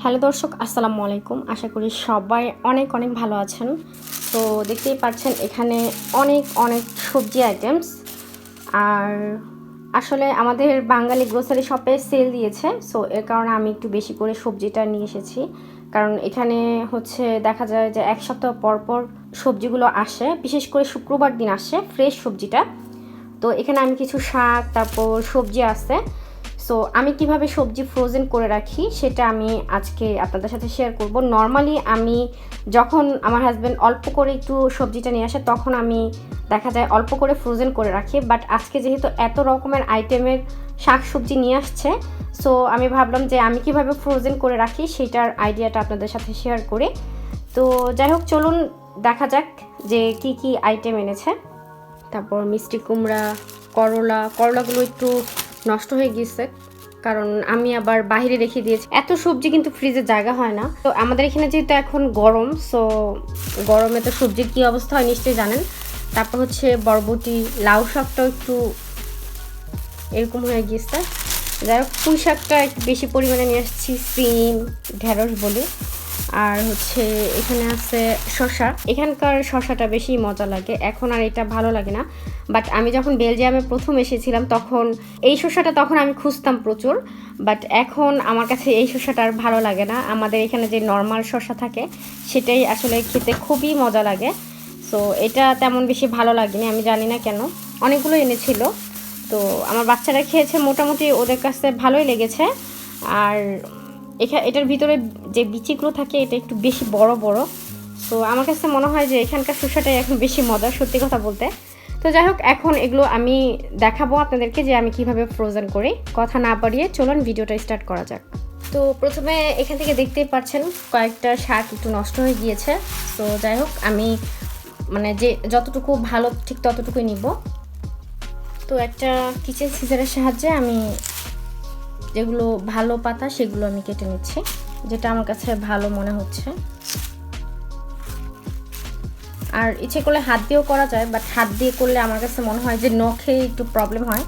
Hello দর্শক, আসসালামু আলাইকুম। আশা করি সবাই অনেক অনেক ভালো আছেন। তো দেখতেই পাচ্ছেন এখানে অনেক অনেক সবজি আইটেমস। আর আসলে আমাদের বাঙালি গ্রোসারি শপে সেল দিয়েছে, সো এর কারণে আমি একটু বেশি করে সবজিটা নিয়ে এসেছি। কারণ এখানে হচ্ছে দেখা যায় যে এক সপ্তাহ পর পর সবজিগুলো আসে, বিশেষ করে শুক্রবার দিন আসে ফ্রেশ সবজিটা। তো এখানে আমি কিছু শাক, তারপর সবজি আছে। সো আমি কিভাবে সবজি ফ্রোজেন করে রাখি সেটা আমি আজকে আপনাদের সাথে শেয়ার করব। নর্মালি আমি যখন আমার হাজব্যান্ড অল্প করে একটু সবজিটা নিয়ে আসে তখন আমি দেখা যায় অল্প করে ফ্রোজেন করে রাখি, বাট আজকে যেহেতু এত রকমের আইটেমের শাক সবজি নিয়ে আসছে, সো আমি ভাবলাম যে আমি কিভাবে ফ্রোজেন করে রাখি সেটার আইডিয়াটা আপনাদের সাথে শেয়ার করি। তো যাই হোক, চলুন দেখা যাক যে কি কি আইটেম এনেছে। তারপর মিষ্টি কুমড়া, করলাগুলো একটু নষ্ট হয়ে গিয়েছে কারণ আমি আবার বাইরে রেখে দিয়েছি। এত সবজি কিন্তু ফ্রিজে জায়গা হয় না। তো আমাদের এখানে যেহেতু এখন গরম, সো গরমে তো সবজির কী অবস্থা হয় নিশ্চয়ই জানেন। তারপর হচ্ছে বরবটি, লাউ শাকটাও একটু এরকম হয়ে গিয়েছে। যাই হোক, পুঁই শাকটা একটু বেশি পরিমাণে নিয়ে আসছি, সিম, ঢেঁড়স বলি। আর হচ্ছে এখানে আছে শসা। এখানকার শসাটা বেশি মজা লাগে, এখন আর এটা ভালো লাগে না। বাট আমি যখন বেলজিয়ামে প্রথম এসেছিলাম তখন এই শসাটা তখন আমি খুঁজতাম প্রচুর, বাট এখন আমার কাছে এই শসাটা আর ভালো লাগে না। আমাদের এখানে যে নর্মাল শসা থাকে সেটাই আসলে খেতে খুবই মজা লাগে। সো এটা তেমন বেশি ভালো লাগেনি, আমি জানি না কেন। অনেকগুলো এনেছিল, তো আমার বাচ্চারা খেয়েছে, মোটামুটি ওদের কাছে ভালোই লেগেছে। আর এটার ভিতরে যে বিচিগুলো থাকে এটা একটু বেশি বড় বড়। তো আমার কাছে মনে হয় যে এখানকার শসাটাই এখন বেশি মজার, সত্যি কথা বলতে। তো যাই হোক, এখন এগুলো আমি দেখাবো আপনাদেরকে যে আমি কিভাবে ফ্রোজেন করি। কথা না বাড়িয়ে চলুন ভিডিওটা স্টার্ট করা যাক। তো প্রথমে এখান থেকে দেখতেই পাচ্ছেন কয়েকটা শাক একটু নষ্ট হয়ে গিয়েছে। তো যাই হোক, আমি মানে যে যতটুকু ভালো ঠিক ততটুকুই নিব। তো একটা কিচেন সিজারের সাহায্যে আমি যেগুলো ভালো পাতা সেগুলো আমি কেটে নিচ্ছি, যেটা আমার কাছে ভালো মনে হচ্ছে। আর ইচ্ছে করলে হাত দিয়েও করা যায়, বাট হাত দিয়ে করলে আমার কাছে মনে হয় যে নখে একটু প্রবলেম হয়,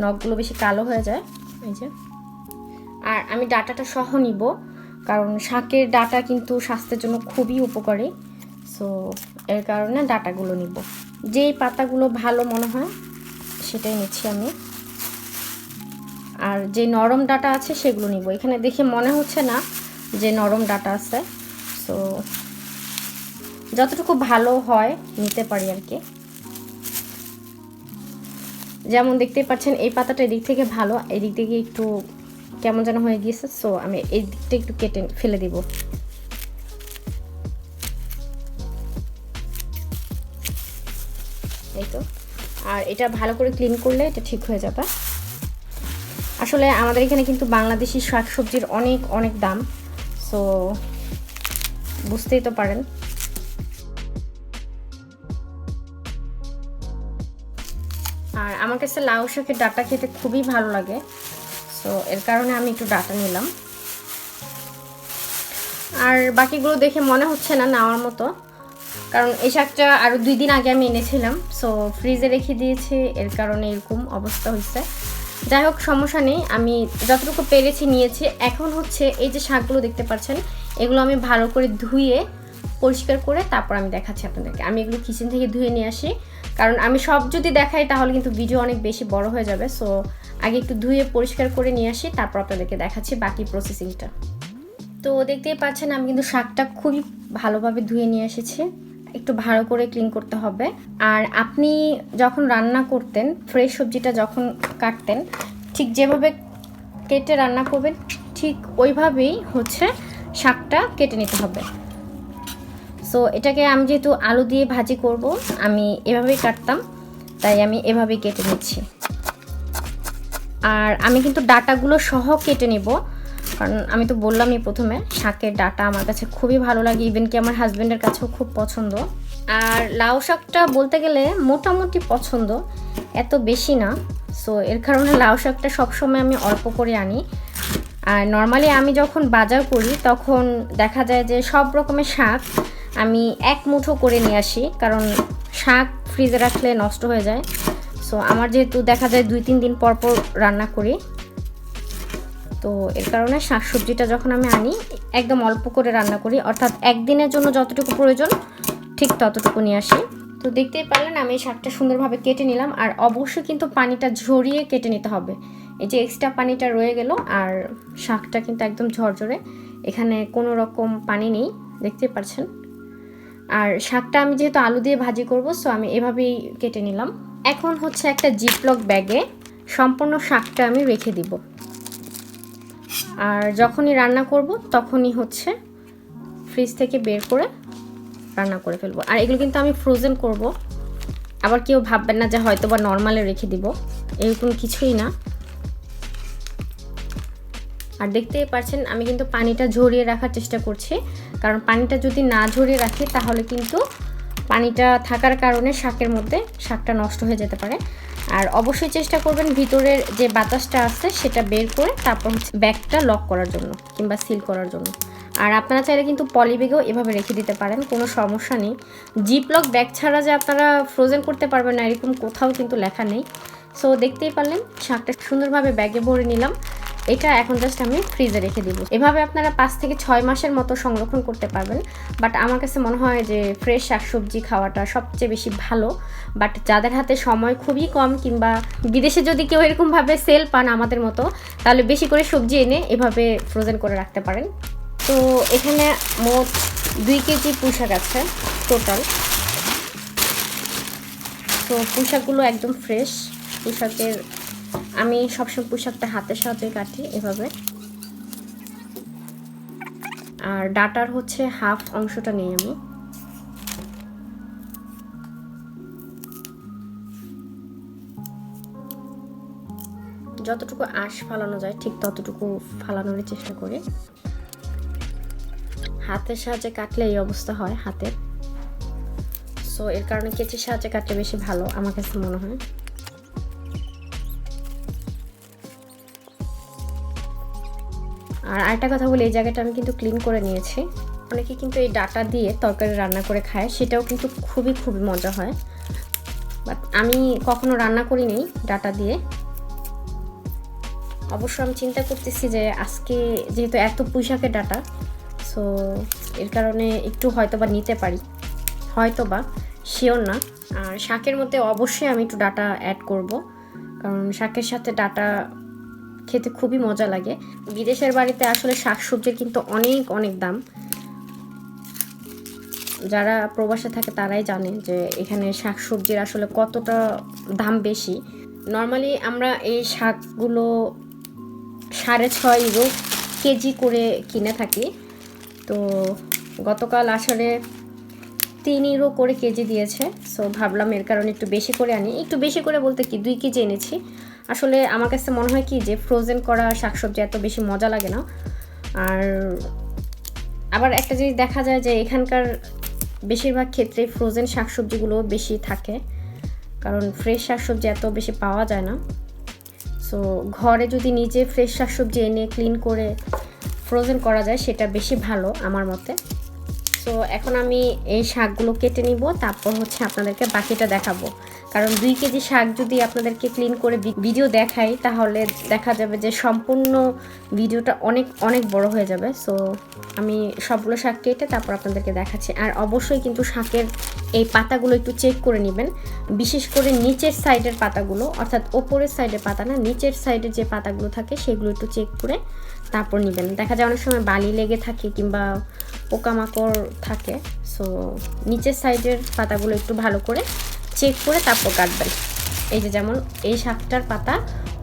নখগুলো বেশি কালো হয়ে যায়। এই যে, আর আমি ডাটাটা সহ নিব কারণ শাকের ডাটা কিন্তু স্বাস্থ্যের জন্য খুবই উপকারী। সো এর কারণে ডাটাগুলো নিব, যেই পাতাগুলো ভালো মনে হয় সেটাই নিচ্ছি আমি। আর যে নরম ডাটা আছে সেগুলো নিব। এখানে দেখে মনে হচ্ছে না যে নরম ডাটা আছে, সো যতটুকু ভালো হয় নিতে পারি আর কি। যেমন দেখতেই পাচ্ছেন এই পাতাটা এদিক থেকে ভালো, এদিক থেকে একটু কেমন যেন হয়ে গিয়েছে, সো আমি এই দিকটা একটু কেটে ফেলে দিব। এই তো, আর এটা ভালো করে ক্লিন করলে এটা ঠিক হয়ে যাবে। আসলে আমাদের এখানে কিন্তু বাংলাদেশি শাকসবজির অনেক অনেক দাম, সো বুঝতেই তো পারেন। আর আমার কাছে লাউ শাকের ডাঁটা খেতে খুবই ভালো লাগে, সো এর কারণে আমি একটু ডাঁটা নিলাম। আর বাকিগুলো দেখে মনে হচ্ছে না নেওয়ার মতো, কারণ এই শাকটা আরও 2 দিন আগে আমি এনেছিলাম, সো ফ্রিজে রেখে দিয়েছি, এর কারণে এরকম অবস্থা হয়েছে। যাই হোক, সমস্যা নেই, আমি যতটুকু পেরেছি নিয়েছি। এখন হচ্ছে এই যে শাকগুলো দেখতে পাচ্ছেন, এগুলো আমি ভালো করে ধুয়ে পরিষ্কার করে তারপর আমি দেখাচ্ছি আপনাদেরকে। আমি এগুলো কিচেন থেকে ধুয়ে নিয়ে আসি, কারণ আমি সব যদি দেখাই তাহলে কিন্তু ভিডিও অনেক বেশি বড় হয়ে যাবে। সো আগে একটু ধুয়ে পরিষ্কার করে নিয়ে আসি, তারপর আপনাদেরকে দেখাচ্ছি বাকি প্রসেসিংটা। তো দেখতেই পাচ্ছেন আমি কিন্তু শাকটা খুবই ভালোভাবে ধুয়ে নিয়ে এসেছি, একটু ভালো করে ক্লিন করতে হবে। আর আপনি যখন রান্না করতেন, ফ্রেশ সবজিটা যখন কাটতেন, ঠিক যেভাবে কেটে রান্না করবেন ঠিক ওইভাবেই হচ্ছে শাকটা কেটে নিতে হবে। সো এটাকে আমি যেহেতু আলু দিয়ে ভাজি করব, আমি এভাবেই কাটতাম, তাই আমি এভাবেই কেটে নিচ্ছি। আর আমি কিন্তু ডাটাগুলো সহ কেটে নিব, কারণ আমি তো বললামই প্রথমে শাকের ডাটা আমার কাছে খুবই ভালো লাগে, ইভেন কি আমার হাজব্যান্ডের কাছেও খুব পছন্দ। আর লাউ শাকটা বলতে গেলে মোটামুটি পছন্দ, এত বেশি না। সো এর কারণে লাউ শাকটা সবসময় আমি অল্প করে আনি। আর নর্মালি আমি যখন বাজার করি তখন দেখা যায় যে সব রকমের শাক আমি এক মুঠো করে নিয়ে আসি, কারণ শাক ফ্রিজে রাখলে নষ্ট হয়ে যায়। সো আমার যেহেতু দেখা যায় 2-3 দিন পর পর রান্না করি, তো তো এর কারণে শাকসবজিটা যখন আমি আনি একদম অল্প করে রান্না করি, অর্থাৎ একদিনের জন্য যতটুকু প্রয়োজন ঠিক ততটুকু নিয়ে আসি। তো দেখতেই পারলেন আমি শাকটা সুন্দরভাবে কেটে নিলাম, আর অবশ্যই কিন্তু পানিটা ঝরিয়ে কেটে নিতে হবে। এই যে এক্সট্রা পানিটা রয়ে গেল, আর শাকটা কিন্তু একদম ঝরঝরে, এখানে কোনো রকম পানি নেই, দেখতেই পাচ্ছেন। আর শাকটা আমি যেহেতু আলু দিয়ে ভাজি করব, সো আমি এভাবেই কেটে নিলাম। এখন হচ্ছে একটা জিপলক ব্যাগে সম্পূর্ণ শাকটা আমি রেখে দিব, আর যখনই রান্না করব তখনই হচ্ছে ফ্রিজ থেকে বের করে রান্না করে ফেলবো। আর এগুলো কিন্তু আমি ফ্রোজেন করব, আবার কেউ ভাববেন না যে হয়তো বা নর্মালে রেখে দিব, এরকম কিছুই না। আর দেখতেই পাচ্ছেন আমি কিন্তু পানিটা ঝরিয়ে রাখার চেষ্টা করছি, কারণ পানিটা যদি না ঝরিয়ে রাখি তাহলে কিন্তু পানিটা থাকার কারণে শাকের মধ্যে শাকটা নষ্ট হয়ে যেতে পারে। আর অবশ্যই চেষ্টা করবেন ভিতরের যে বাতাসটা আছে সেটা বের করে তারপর হচ্ছে ব্যাগটা লক করার জন্য কিংবা সিল করার জন্য। আর আপনারা চাইলে কিন্তু পলি ব্যাগেও এভাবে রেখে দিতে পারেন, কোনো সমস্যা নেই। জিপলক ব্যাগ ছাড়া যে আপনারা ফ্রোজেন করতে পারবেন না এরকম কোথাও কিন্তু লেখা নেই। সো দেখতেই পারলেন শাকটা সুন্দরভাবে ব্যাগে ভরে নিলাম, এটা এখন জাস্ট আমি ফ্রিজে রেখে দিব। এভাবে আপনারা 5 থেকে 6 মাসের মতো সংরক্ষণ করতে পারবেন। বাট আমার কাছে মনে হয় যে ফ্রেশ শাকসবজি খাওয়াটা সবচেয়ে বেশি ভালো। বাট যাদের হাতে সময় খুবই কম, কিংবা বিদেশে যদি কেউ এরকমভাবে সেল পান আমাদের মতো, তাহলে বেশি করে সবজি এনে এভাবে ফ্রোজেন করে রাখতে পারেন। তো এখানে মোট 2 কেজি পুঁইশাক আছে টোটাল। তো পুঁইশাকগুলো একদম ফ্রেশ। পুঁইশাকের আমি সবসময় পুঁইশাকটা হাতের সাহায্যে কাটি এভাবে, আর ডাটার হচ্ছে হাফ অংশটা নেই আমি। যতটুকু আঁশ ফালানো যায় ঠিক ততটুকু ফালানোর চেষ্টা করি। হাতের সাহায্যে কাটলে এই অবস্থা হয় হাতের, সো এর কারণে কেচির সাহায্যে কাটলে বেশি ভালো আমার কাছে মনে হয়। আর আরেকটা কথা বলি, এই জায়গাটা আমি কিন্তু ক্লিন করে নিয়েছি। অনেকে কিন্তু এই ডাটা দিয়ে তরকারি রান্না করে খায়, সেটাও কিন্তু খুবই মজা হয়, বাট আমি কখনো রান্না করিনি ডাটা দিয়ে। অবশ্য আমি চিন্তা করতেছি যে আজকে যেহেতু এত পুঁইশাকের ডাটা, সো এর কারণে একটু হয়তো বা নিতে পারি, হয়তো বা, শিওর না। আর শাকের মধ্যে অবশ্যই আমি একটু ডাটা অ্যাড করব, কারণ শাকের সাথে ডাটা খেতে খুবই মজা লাগে। বিদেশের বাড়িতে আসলে শাকসবজির কিন্তু অনেক দাম। যারা প্রবাসে থাকে তারাই জানে যে এখানে শাকসবজির আসলে কতটা দাম বেশি। নর্মালি আমরা এই শাকগুলো 6.5 ইউরো কেজি করে কিনে থাকি, তো গতকাল আসলে 3 ইউরো করে কেজি দিয়েছে। সো ভাবলাম এর কারণে একটু বেশি করে আনি। একটু বেশি করে বলতে কি 2 কেজি এনেছি। আসলে আমার কাছে মনে হয় কি যে ফ্রোজেন করা শাকসবজি এত বেশি মজা লাগে না। আর আবার একটা জিনিস দেখা যায় যে এখানকার বেশিরভাগ ক্ষেত্রে ফ্রোজেন শাকসবজিগুলো বেশি থাকে, কারণ ফ্রেশ শাকসবজি এত বেশি পাওয়া যায় না। সো ঘরে যদি নিজে ফ্রেশ শাকসবজি এনে ক্লিন করে ফ্রোজেন করা যায় সেটা বেশি ভালো আমার মতে। সো এখন আমি এই শাকগুলো কেটে নিব, তারপর হচ্ছে আপনাদেরকে বাকিটা দেখাবো। কারণ 2 কেজি শাক যদি আপনাদেরকে ক্লিন করে ভিডিও দেখাই তাহলে দেখা যাবে যে সম্পূর্ণ ভিডিওটা অনেক বড় হয়ে যাবে। সো আমি সবগুলো শাক কেটে তারপর আপনাদেরকে দেখাচ্ছি। আর অবশ্যই কিন্তু শাকের এই পাতাগুলো একটু চেক করে নেবেন, বিশেষ করে নিচের সাইডের পাতাগুলো, অর্থাৎ ওপরের সাইডের পাতা না, নিচের সাইডের যে পাতাগুলো থাকে সেগুলো একটু চেক করে তারপর নেবেন। দেখা যায় অনেক সময় বালি লেগে থাকে কিংবা পোকামাকড় থাকে, সো নিচের সাইডের পাতাগুলো একটু ভালো করে চেক করে তারপর কাটবেন। এই যে যেমন এই শাকটার পাতা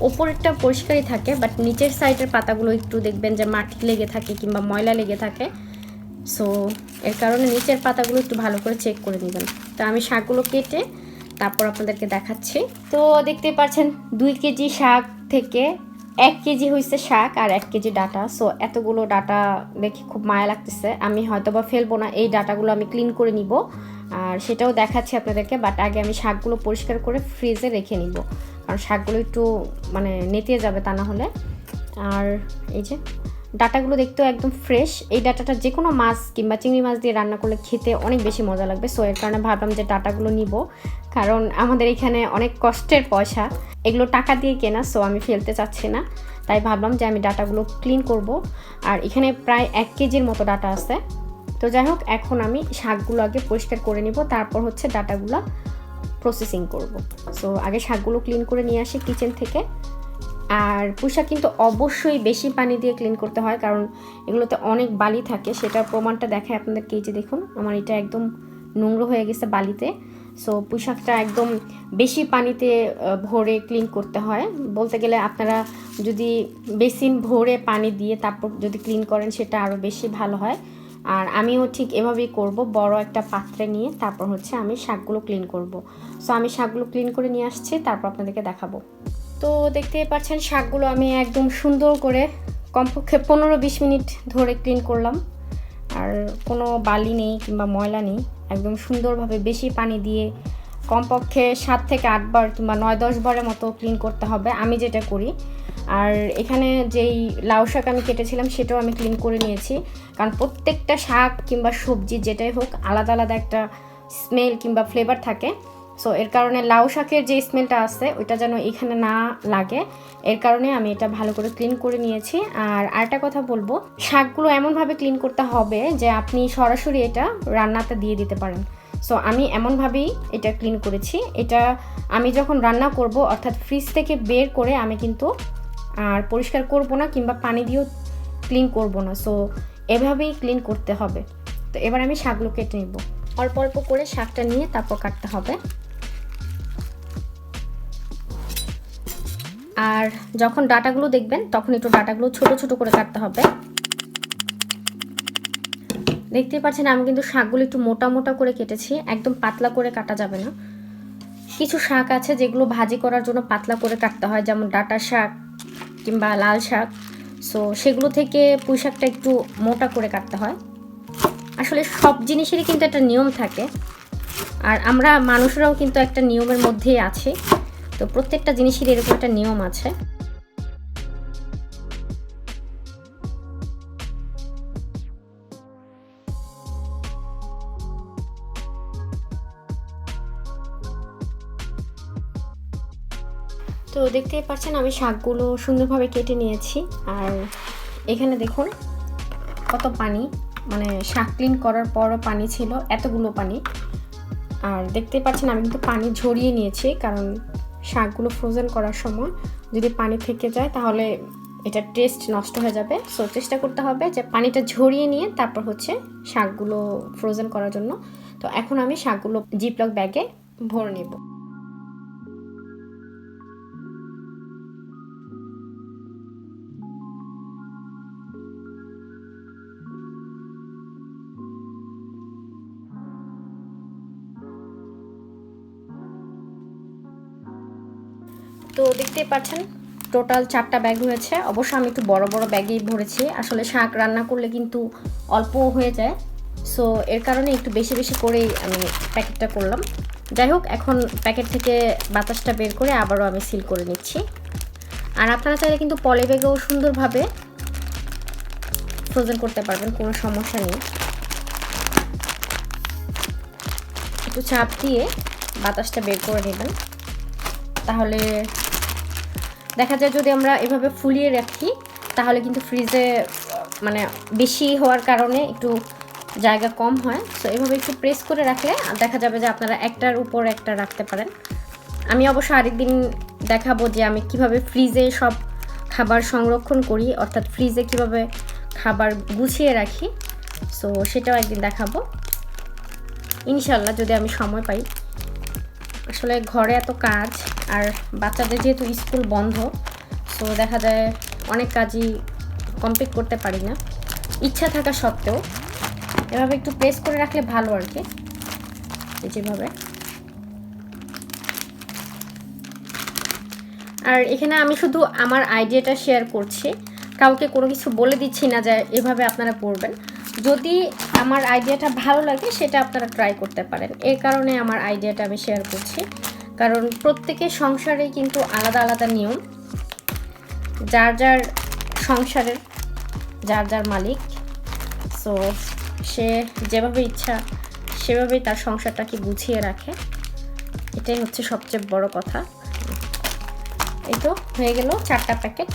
ওপরেরটা পরিষ্কারই থাকে, বাট নিচের সাইডের পাতাগুলো একটু দেখবেন যে মাটি লেগে থাকে কিংবা ময়লা লেগে থাকে। সো এর কারণে নিচের পাতাগুলো একটু ভালো করে চেক করে নেবেন। তো আমি শাকগুলো কেটে তারপর আপনাদেরকে দেখাচ্ছি। তো দেখতেই পাচ্ছেন 2 কেজি শাক থেকে 1 কেজি হয়েছে শাক আর 1 কেজি ডাটা। সো এতগুলো ডাটা দেখে খুব মায়া লাগতেছে। আমি হয়তো বা ফেলবো না, এই ডাটাগুলো আমি ক্লিন করে নিব আর সেটাও দেখাচ্ছি আপনাদেরকে। বাট আগে আমি শাকগুলো পরিষ্কার করে ফ্রিজে রেখে নিব, কারণ শাকগুলো একটু নেতিয়ে যাবে তা না হলে। আর এই যে ডাটাগুলো দেখতেও একদম ফ্রেশ। এই ডাটাটা যে কোনো মাছ কিংবা চিংড়ি মাছ দিয়ে রান্না করলে খেতে অনেক বেশি মজা লাগবে। সো এর কারণে ভাবলাম যে ডাটাগুলো নিব, কারণ আমাদের এখানে অনেক কষ্টের পয়সা, এগুলো টাকা দিয়ে কেনা। সো আমি ফেলতে চাচ্ছি না, তাই ভাবলাম যে আমি ডাটাগুলো ক্লিন করব। আর এখানে প্রায় 1 কেজির মতো ডাটা আছে। তো যাই হোক, এখন আমি শাকগুলো আগে পরিষ্কার করে নিব, তারপর হচ্ছে ডাটাগুলো প্রসেসিং করব। সো আগে শাকগুলো ক্লিন করে নিয়ে আসি কিচেন থেকে। আর পুঁইশাক কিন্তু অবশ্যই বেশি পানি দিয়ে ক্লিন করতে হয়, কারণ এগুলোতে অনেক বালি থাকে। সেটার প্রমাণটা দেখায় আপনাদেরকে। এই যে দেখুন, আমার এটা একদম নোংরা হয়ে গেছে বালিতে। সো পুঁইশাকটা একদম বেশি পানিতে ভরে ক্লিন করতে হয়। বলতে গেলে আপনারা যদি বেসিন ভরে পানি দিয়ে তারপর যদি ক্লিন করেন সেটা আরও বেশি ভালো হয়। আর আমিও ঠিক এভাবেই করব, বড় একটা পাত্রে নিয়ে তারপর হচ্ছে আমি শাকগুলো ক্লিন করব। সো আমি শাকগুলো ক্লিন করে নিয়ে আসছি, তারপর আপনাদেরকে দেখাবো। তো দেখতেই পাচ্ছেন শাকগুলো আমি একদম সুন্দর করে কমপক্ষে 15-20 মিনিট ধরে ক্লিন করলাম। আর কোনো বালি নেই কিংবা ময়লা নেই, একদম সুন্দরভাবে বেশি পানি দিয়ে কমপক্ষে 7 থেকে 8 বার কিংবা 9-10 বারের মতো ক্লিন করতে হবে, আমি যেটা করি। আর এখানে যেই লাউ শাক আমি কেটেছিলাম সেটাও আমি ক্লিন করে নিয়েছি, কারণ প্রত্যেকটা শাক কিংবা সবজি যেটাই হোক আলাদা আলাদা একটা স্মেল কিংবা ফ্লেভার থাকে। সো এর কারণে লাউ শাকের যে স্মেলটা আছে ওইটা যেন এখানে না লাগে, এর কারণে আমি এটা ভালো করে ক্লিন করে নিয়েছি। আর আরেকটা কথা বলবো, শাকগুলো এমনভাবে ক্লিন করতে হবে যে আপনি সরাসরি এটা রান্নাতে দিয়ে দিতে পারেন। সো আমি এমনভাবেই এটা ক্লিন করেছি। এটা আমি যখন রান্না করব, অর্থাৎ ফ্রিজ থেকে বের করে আমি কিন্তু আর পরিষ্কার করব না কিংবা পানি দিয়েও ক্লিন করব না। সো এভাবেই ক্লিন করতে হবে। তো এবার আমি শাকগুলো কেটে নেব, অল্প অল্প করে শাকটা নিয়ে তারপর কাটতে হবে। আর যখন ডাটাগুলো দেখবেন তখন একটু ডাটাগুলো ছোট ছোট করে কাটতে হবে। দেখতেই পাচ্ছেন আমি কিন্তু শাকগুলো একটু মোটা মোটা করে কেটেছি, একদম পাতলা করে কাটা যাবে না। কিছু শাক আছে যেগুলো ভাজি করার জন্য পাতলা করে কাটতে হয়, যেমন ডাটা শাক কিংবা লাল শাক। সো সেগুলো থেকে পুঁই শাকটা একটু মোটা করে কাটতে হয়। আসলে সব জিনিসেরই কিন্তু একটা নিয়ম থাকে, আর আমরা মানুষরাও কিন্তু একটা নিয়মের মধ্যেই আছি। তো প্রত্যেকটা জিনিসের এরকম একটা নিয়ম আছে। তো দেখতেই পাচ্ছেন আমি শাকগুলো সুন্দরভাবে কেটে নিয়েছি। আর এখানে দেখুন কত পানি, মানে শাক ক্লিন করার পরও পানি ছিল, এতগুলো পানি। আর দেখতেই পাচ্ছেন আমি কিন্তু পানি ঝরিয়ে নিয়েছি, কারণ শাকগুলো ফ্রোজেন করার সময় যদি পানি থেকে যায় তাহলে এটা টেস্ট নষ্ট হয়ে যাবে। সো চেষ্টা করতে হবে যে পানিটা ঝরিয়ে নিয়ে তারপর হচ্ছে শাকগুলো ফ্রোজেন করার জন্য। তো এখন আমি শাকগুলো জিপলক ব্যাগে ভরে নেব। তো দেখতেই পাচ্ছেন টোটাল 4টা ব্যাগ হয়েছে। অবশ্য আমি একটু বড় বড় ব্যাগেই ভরেছি, আসলে শাক রান্না করলে কিন্তু অল্প হয়ে যায়। সো এর কারণে একটু বেশি বেশি করেই আমি প্যাকেটটা করলাম। যাই হোক, এখন প্যাকেট থেকে বাতাসটা বের করে আবারও আমি সিল করে নিচ্ছি। আর আপনারা চাইলে কিন্তু পলি ব্যাগেও সুন্দরভাবে ফ্রোজেন করতে পারবেন, কোনো সমস্যা নেই। একটু চাপ দিয়ে বাতাসটা বের করে নেবেন, তাহলে দেখা যায় যদি আমরা এভাবে ফুলিয়ে রাখি তাহলে কিন্তু ফ্রিজে মানে বেশি হওয়ার কারণে একটু জায়গা কম হয়। সো এভাবে একটু প্রেস করে রাখলে দেখা যাবে যে আপনারা একটার উপর একটা রাখতে পারেন। আমি অবশ্য আরেকদিন দেখাবো যে আমি কিভাবে ফ্রিজে সব খাবার সংরক্ষণ করি, অর্থাৎ ফ্রিজে কিভাবে খাবার গুছিয়ে রাখি। সো সেটাও একদিন দেখাবো ইনশাল্লাহ, যদি আমি সময় পাই। আসলে ঘরে এত কাজ, আর বাচ্চাদের যেহেতু স্কুল বন্ধ, সো দেখা যায় অনেক কাজই কমপ্লিট করতে পারি না ইচ্ছা থাকা সত্ত্বেও। এভাবে একটু প্রেস করে রাখলে ভালো আর কি, যেভাবে। আর এখানে আমি শুধু আমার আইডিয়াটা শেয়ার করছি, কাউকে কোনো কিছু বলে দিচ্ছি না যে এভাবে আপনারা করবেন। যদি আমার আইডিয়াটা ভালো লাগে সেটা আপনারা ট্রাই করতে পারেন, এই কারণে আমার আইডিয়াটা আমি শেয়ার করছি। কারণ প্রত্যেকের সংসারে কিন্তু আলাদা আলাদা নিয়ম, যার যার সংসারের যার যার মালিক। সো সে যেভাবে ইচ্ছা সেভাবেই তার সংসারটাকে গুছিয়ে রাখে, এটাই হচ্ছে সবচেয়ে বড় কথা। এই তো হয়ে গেল 4টা প্যাকেট,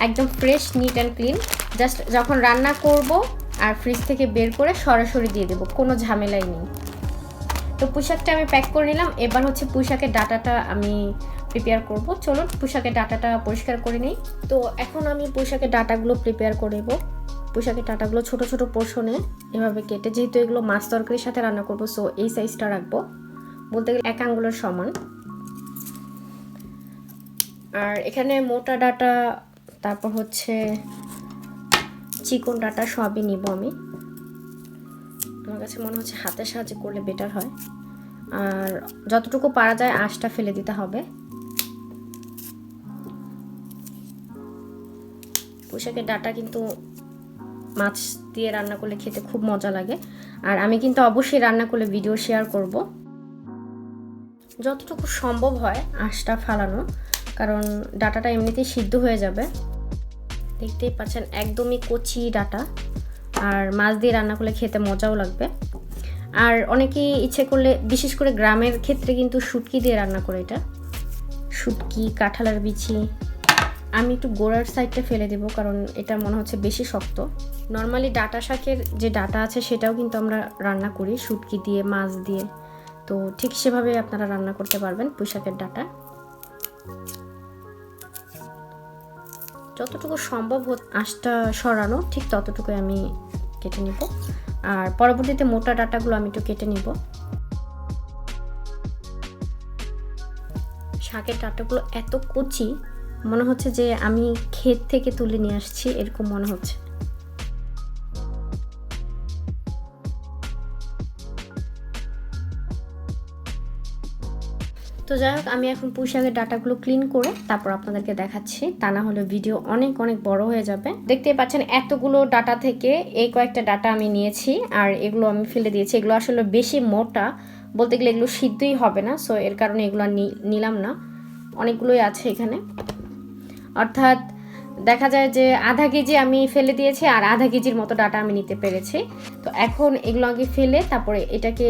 একদম fresh, neat and clean. Just যখন রান্না করব আর ফ্রিজ থেকে বের করে সরাসরি দিয়ে দেবো, কোনো ঝামেলাই নেই। তো পুঁইশাকটা আমি প্যাক করে নিলাম। এবার হচ্ছে পুঁইশাকের ডাটাটা আমি প্রিপেয়ার করব। চলুন পুঁইশাকের ডাটাটা পরিষ্কার করে নিই। তো এখন আমি পুঁইশাকের ডাটাগুলো প্রিপেয়ার করে নেব। পুঁইশাকের ডাটাগুলো ছোট ছোট পোর্শনে এভাবে কেটে, যেহেতু এগুলো মাছ তরকারির সাথে রান্না করব, সো এই সাইজটা রাখবো, বলতে গেলে 1 আঙ্গুলের সমান। আর এখানে মোটা ডাটা, তারপর হচ্ছে চিকন ডাটা সবই নিব আমি। আমার কাছে মনে হচ্ছে হাতের সাহায্যে করলে বেটার হয়। আর যতটুকু পারা যায় আঁশটা ফেলে দিতে হবে। পুঁইশাকের ডাটা কিন্তু মাছ দিয়ে রান্না করলে খেতে খুব মজা লাগে। আর আমি কিন্তু অবশ্যই রান্না করলে ভিডিও শেয়ার করব। যতটুকু সম্ভব হয় আঁশটা ফালানো, কারণ ডাটাটা এমনিতেই সিদ্ধ হয়ে যাবে। দেখতেই পাচ্ছেন একদমই কচি ডাটা, আর মাছ দিয়ে রান্না করলে খেতে মজাও লাগবে। আর অনেকেই ইচ্ছে করলে, বিশেষ করে গ্রামের ক্ষেত্রে কিন্তু শুটকি দিয়ে রান্না করে, এটা শুটকি, কাঁঠালের বিচি। আমি একটু গোড়ার সাইডটা ফেলে দেবো, কারণ এটা মনে হচ্ছে বেশি শক্ত। নর্মালি ডাটা শাকের যে ডাটা আছে সেটাও কিন্তু আমরা রান্না করি শুটকি দিয়ে, মাছ দিয়ে। তো ঠিক সেভাবে আপনারা রান্না করতে পারবেন পুঁইশাকের ডাটা। যতটুকু সম্ভব আঁশটা সরানো, ঠিক ততটুকুই আমি কেটে নিব। আর পরবর্তীতে মোটা ডাটাগুলো আমি একটু কেটে নিব। শাকের ডাটাগুলো এত কচি, মনে হচ্ছে যে আমি ক্ষেত থেকে তুলে নিয়ে আসছি, এরকম মনে হচ্ছে। তো যাই হোক, আমি এখন পুঁইশাকের ডাটাগুলো ক্লিন করে তারপর আপনাদেরকে দেখাচ্ছি, তা না হলে ভিডিও অনেক অনেক বড় হয়ে যাবে। দেখতেই পাচ্ছেন এতগুলো ডাটা থেকে এই কয়েকটা ডাটা আমি নিয়েছি, আর এগুলো আমি ফেলে দিয়েছি। এগুলো আসলে বেশি মোটা, বলতে গেলে এগুলো সিদ্ধই হবে না, সো এর কারণে এগুলো নিলাম না। অনেকগুলোই আছে এখানে, অর্থাৎ দেখা যায় যে আধা কেজি আমি ফেলে দিয়েছি আর আধা কেজির মতো ডাটা আমি নিতে পেরেছি। তো এখন এগুলো আগে ফেলে তারপরে এটাকে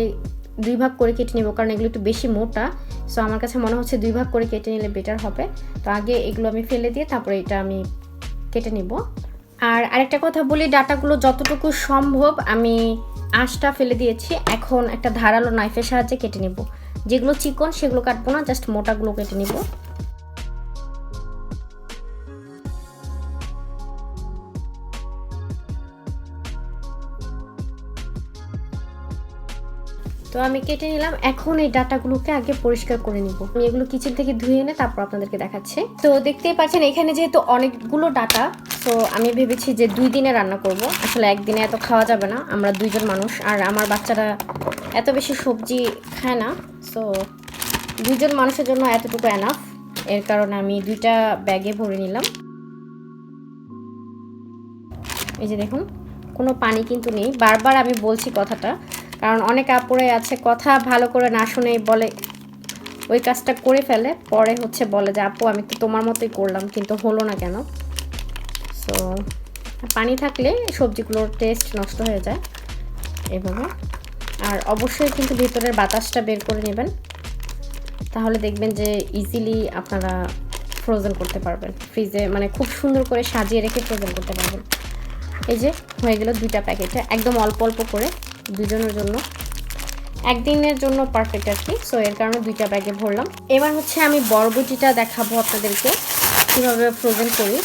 2 ভাগ করে কেটে নেব, কারণ এগুলো একটু বেশি মোটা। সো আমার কাছে মনে হচ্ছে 2 ভাগ করে কেটে নিলে বেটার হবে। তো আগে এগুলো আমি ফেলে দিয়ে তারপরে এটা আমি কেটে নেব। আর আরেকটা কথা বলি, ডাটাগুলো যতটুকু সম্ভব আমি আঁশটা ফেলে দিয়েছি। এখন একটা ধারালো নাইফের সাহায্যে কেটে নেব। যেগুলো চিকন সেগুলো কাটবো না, জাস্ট মোটাগুলো কেটে নেব। তো আমি কেটে নিলাম। এখন এই ডাটাগুলোকে আগে পরিষ্কার করে নিব। আমি এগুলো কিচেন থেকে ধুয়ে এনে তারপর আপনাদেরকে দেখাচ্ছি। তো দেখতেই পাচ্ছেন এখানে যেহেতু অনেকগুলো ডাটা, তো আমি ভেবেছি যে 2 দিনে রান্না করব। আসলে একদিনে এত খাওয়া যাবে না, আমরা 2 জন মানুষ, আর আমার বাচ্চারা এত বেশি সবজি খায় না। সো 2 জন মানুষের জন্য এতটুকু এনাফ। এর কারণে আমি 2টা ব্যাগে ভরে নিলাম। এই যে দেখুন, কোনো পানি কিন্তু নেই। বারবার আমি বলছি কথাটা, কারণ অনেক আপুরে আছে কথা ভালো করে না শুনে বলে ওই কাজটা করে ফেলে, পরে হচ্ছে বলে যে আপু আমি তো তোমার মতোই করলাম কিন্তু হলো না কেন। সো পানি থাকলে সবজিগুলোর টেস্ট নষ্ট হয়ে যায় এভাবে। আর অবশ্যই কিন্তু ভিতরের বাতাসটা বের করে নেবেন, তাহলে দেখবেন যে ইজিলি আপনারা ফ্রোজেন করতে পারবেন ফ্রিজে, মানে খুব সুন্দর করে সাজিয়ে রেখে ফ্রোজেন করতে পারবেন। এই যে হয়ে গেল 2টা প্যাকেটে, একদম অল্প অল্প করে, 2 জনের জন্য, একদিনের জন্য পারফেক্ট আর কি। সো এর কারণে 2টা ব্যাগে ভরলাম। এবার হচ্ছে আমি বরবটিটা দেখাবো আপনাদেরকে কীভাবে ফ্রোজেন করি।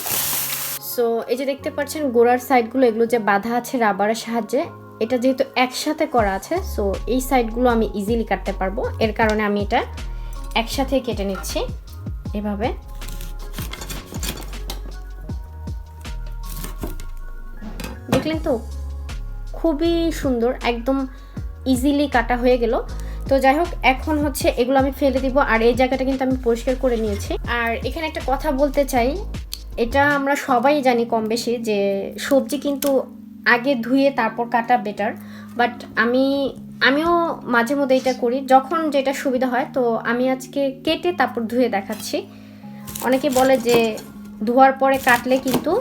সো এই যে দেখতে পাচ্ছেন গোড়ার সাইডগুলো, এগুলো যে বাঁধা আছে রাবারের সাহায্যে, এটা যেহেতু একসাথে করা আছে, সো এই সাইডগুলো আমি ইজিলি কাটতে পারবো। এর কারণে আমি এটা একসাথে কেটে নিচ্ছি এভাবে। দেখলেন তো, খুবই সুন্দর, একদম ইজিলি কাটা হয়ে গেল। তো যাই হোক, এখন হচ্ছে এগুলো আমি ফেলে দিব। আর এই জায়গাটা কিন্তু আমি পরিষ্কার করে নিয়েছি। আর এখানে একটা কথা বলতে চাই, এটা আমরা সবাই জানি কম বেশি যে সবজি কিন্তু আগে ধুয়ে তারপর কাটা বেটার, বাট আমিও মাঝে মধ্যে এটা করি যখন যেটা সুবিধা হয়। তো আমি আজকে কেটে তারপর ধুয়ে দেখাচ্ছি। অনেকে বলে যে ধোয়ার পরে কাটলে কিন্তু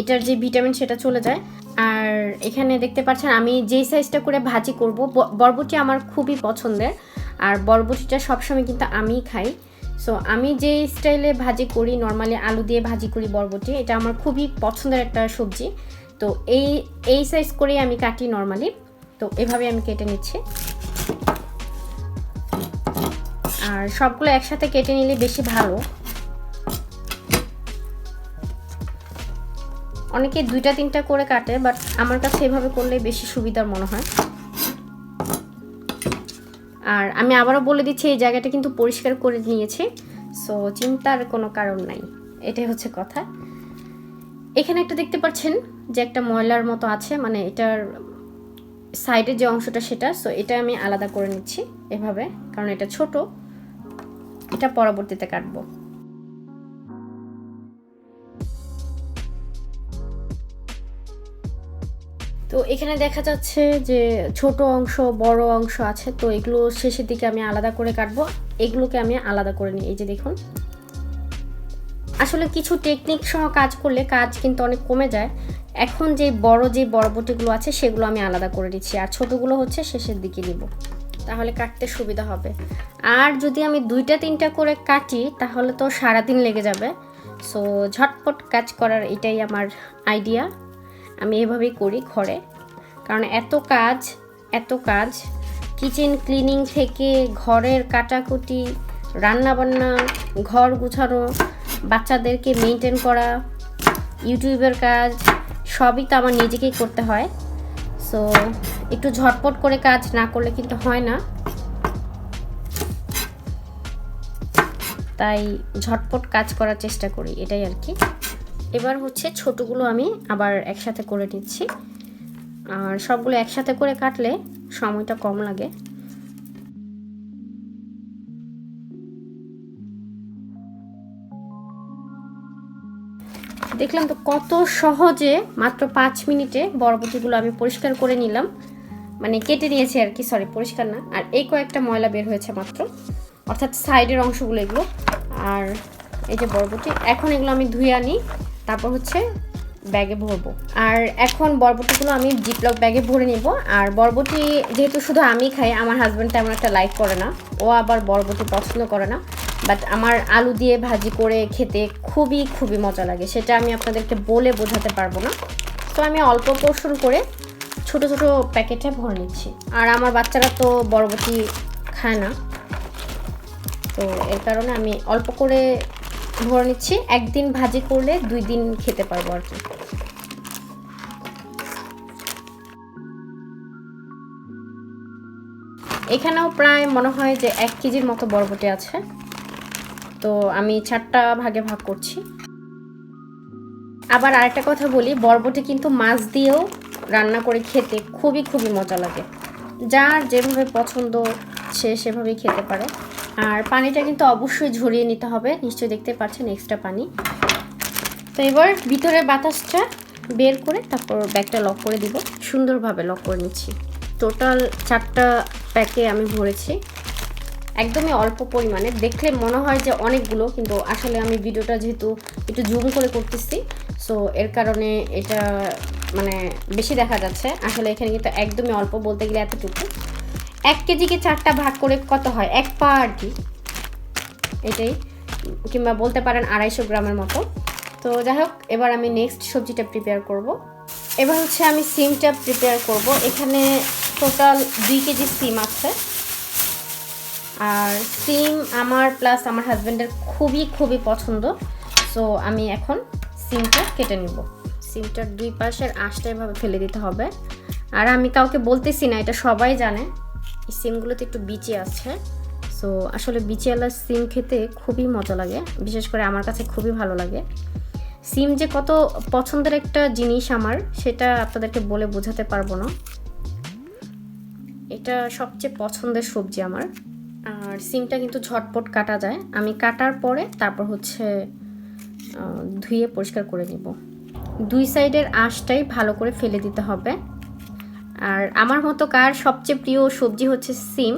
এটার যে ভিটামিন সেটা চলে যায়। আর এখানে দেখতে পাচ্ছেন আমি যেই সাইজটা করে ভাজি করব, বরবটি আমার খুবই পছন্দের, আর বরবটিটা সবসময় কিন্তু আমিই খাই। সো আমি যে স্টাইলে ভাজি করি, নর্মালি আলু দিয়ে ভাজি করি বরবটি, এটা আমার খুবই পছন্দের একটা সবজি। তো এই সাইজ করেই আমি কাটি নর্মালি। তো এভাবে আমি কেটে নিচ্ছি, আর সবগুলো একসাথে কেটে নিলে বেশি ভালো। অনেকে 2টা-3টা করে কাটে, বাট আমার কাছে এভাবে করলে বেশি সুবিধার মনে হয়। আর আমি আবারও বলে দিচ্ছি, এই জায়গাটা কিন্তু পরিষ্কার করে নিয়েছি, সো চিন্তার কোনো কারণ নাই, এটাই হচ্ছে কথা। এখানে একটা দেখতে পাচ্ছেন যে একটা ময়লার মতো আছে, মানে এটার সাইডের যে অংশটা সেটা, সো এটা আমি আলাদা করে নিচ্ছি এভাবে, কারণ এটা ছোট, এটা পরবর্তীতে কাটবো। তো এখানে দেখা যাচ্ছে যে ছোট অংশ বড় অংশ আছে, তো এগুলো শেষের দিকে আমি আলাদা করে কাটবো, এগুলোকে আমি আলাদা করে নিই। এই যে দেখুন, আসলে কিছু টেকনিক সহ কাজ করলে কাজ কিন্তু অনেক কমে যায়। এখন যে বরবটিগুলো আছে সেগুলো আমি আলাদা করে দিচ্ছি, আর ছোটোগুলো হচ্ছে শেষের দিকে নিব, তাহলে কাটতে সুবিধা হবে। আর যদি আমি 2টা-3টা করে কাটি তাহলে তো সারাদিন লেগে যাবে। সো ঝটপট কাজ করার এটাই আমার আইডিয়া, আমি এভাবেই করি ঘরে, কারণ এত কাজ কিচেন ক্লিনিং থেকে ঘরের কাটাকুটি, রান্নাবান্না, ঘর গুছানো, বাচ্চাদেরকে মেনটেন করা, ইউটিউবের কাজ, সবই তো আমার নিজেকেই করতে হয়। সো একটু ঝটপট করে কাজ না করলে কিন্তু হয় না, তাই ঝটপট কাজ করার চেষ্টা করি, এটাই আর কি। এবার হচ্ছে ছোটগুলো আমি আবার একসাথে করে নিচ্ছি, আর সবগুলো একসাথে করে কাটলে সময়টা কম লাগে। দেখলাম তো কত সহজে, মাত্র 5 মিনিটে বরবটিগুলো আমি পরিষ্কার করে নিলাম, মানে কেটে নিয়েছি আর কি, সরি পরিষ্কার না। আর এই কয়েকটা ময়লা বের হয়েছে মাত্র, অর্থাৎ সাইডের অংশগুলো এগুলো। আর এই যে বরবটি, এখন এগুলো আমি ধুয়ে আনি, তারপর হচ্ছে ব্যাগে ভরবো। আর এখন বরবটিগুলো আমি জিপলক ব্যাগে ভরে নিব। আর বরবটি যেহেতু শুধু আমি খাই, আমার হাজব্যান্ড তেমন একটা লাইক করে না, ও আবার বরবটি পছন্দ করে না, বাট আমার আলু দিয়ে ভাজি করে খেতে খুবই মজা লাগে, সেটা আমি আপনাদেরকে বলে বোঝাতে পারবো না। তো আমি অল্প পোর্শন করে ছোট ছোট প্যাকেটে ভরে নিচ্ছি। আর আমার বাচ্চারা তো বরবটি খায় না, তো এর কারণে আমি অল্প করে ভরে নিচ্ছি, একদিন ভাজি করলে 2 দিন খেতে পারবো আর কি। এখানেও প্রায় মনে হয় যে 1 কেজির মতো বরবটি আছে, তো আমি 4টা ভাগে ভাগ করছি। আবার আরেকটা কথা বলি, বরবটি কিন্তু মাছ দিয়েও রান্না করে খেতে খুবই মজা লাগে, যার যেভাবে পছন্দ সে সেভাবেই খেতে পারে। আর পানিটা কিন্তু অবশ্যই ঝরিয়ে নিতে হবে, নিশ্চয়ই দেখতে পাচ্ছেন এক্সট্রা পানি। তো এবার ভিতরে বাতাসটা বের করে তারপর ব্যাগটা লক করে দিব, সুন্দরভাবে লক করে নিচ্ছি। টোটাল 4টা প্যাকে আমি ভরেছি, একদমই অল্প পরিমাণে, দেখলে মনে হয় যে অনেকগুলো, কিন্তু আসলে আমি ভিডিওটা যেহেতু একটু জুম করে করতেছি, সো এর কারণে এটা মানে বেশি দেখা যাচ্ছে। আসলে এখানে কিন্তু একদমই অল্প, বলতে গেলে এতটুকু। 1 কেজিকে 4টা ভাগ করে কত হয়, 1 পা আর কি, এটাই, কিংবা বলতে পারেন 250 গ্রামের মতো। তো যাই হোক, এবার আমি নেক্সট সবজিটা প্রিপেয়ার করব। এবার হচ্ছে আমি সিমটা প্রিপেয়ার করব। এখানে টোটাল 2 কেজি সিম আছে, আর সিম আমার প্লাস আমার হাজব্যান্ডের খুবই পছন্দ। সো আমি এখন সিমটা কেটে নিব। সিমটার 2 পাশের আঁশটা এভাবে ফেলে দিতে হবে। আর আমি কাউকে বলতেছি না, এটা সবাই জানে, এই সিমগুলোতে একটু বিচি আছে। সো আসলে বিচিওয়ালা সিম খেতে খুবই মজা লাগে, বিশেষ করে আমার কাছে খুবই ভালো লাগে। সিম যে কত পছন্দের একটা জিনিস আমার, সেটা আপনাদেরকে বলে বোঝাতে পারবো না, এটা সবচেয়ে পছন্দের সবজি আমার। আর সিমটা কিন্তু ঝটপট কাটা যায়, আমি কাটার পরে তারপর হচ্ছে ধুয়ে পরিষ্কার করে নিব। 2 সাইডের আঁশটাই ভালো করে ফেলে দিতে হবে। আর আমার মতো কার সবচেয়ে প্রিয় সবজি হচ্ছে সিম,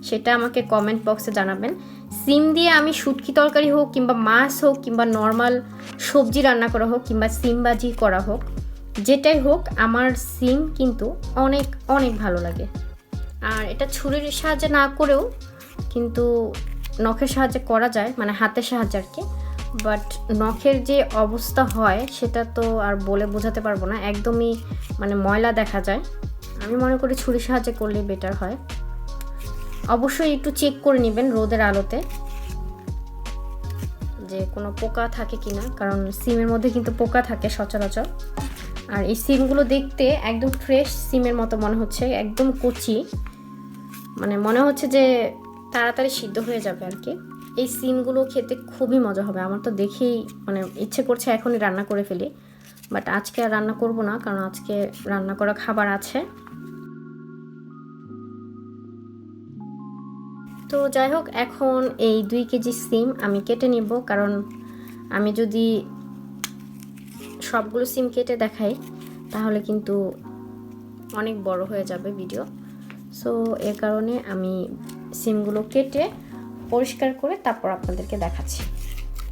সেটা আমাকে কমেন্ট বক্সে জানাবেন। সিম দিয়ে আমি শুটকি তরকারি হোক কিংবা মাছ হোক কিংবা নর্মাল সবজি রান্না করা হোক কিংবা সিম ভাজি করা হোক, যেটাই হোক আমার সিম কিন্তু অনেক অনেক ভালো লাগে। আর এটা ছুরির সাহায্যে না করেও কিন্তু নখের সাহায্যে করা যায়, মানে হাতের সাহায্যে আর কি। বাট নখের যে অবস্থা হয় সেটা তো আর বলে বোঝাতে পারবো না, একদমই মানে ময়লা দেখা যায়। আমি মনে করি ছুরির সাহায্যে করলে বেটার হয়। অবশ্যই একটু চেক করে নেবেন রোদের আলোতে যে কোনো পোকা থাকে কিনা, কারণ সিমের মধ্যে কিন্তু পোকা থাকে সচরাচর। আর এই সিমগুলো দেখতে একদম ফ্রেশ সিমের মতো মনে হচ্ছে, একদম কচি, মানে মনে হচ্ছে যে তাড়াতাড়ি সিদ্ধ হয়ে যাবে আর কি। এই সিমগুলো খেতে খুবই মজা হবে। আমার তো দেখেই মানে ইচ্ছে করছে এখনই রান্না করে ফেলি, বাট আজকে আর রান্না করব না, কারণ আজকে রান্না করা খাবার আছে। তো যাই হোক, এখন এই 2 কেজি সিম আমি কেটে নিব, কারণ আমি যদি সবগুলো সিম কেটে দেখাই তাহলে কিন্তু অনেক বড় হয়ে যাবে ভিডিও। সো এর কারণে আমি সিমগুলো কেটে পরিষ্কার করে তারপর আপনাদেরকে দেখাচ্ছি।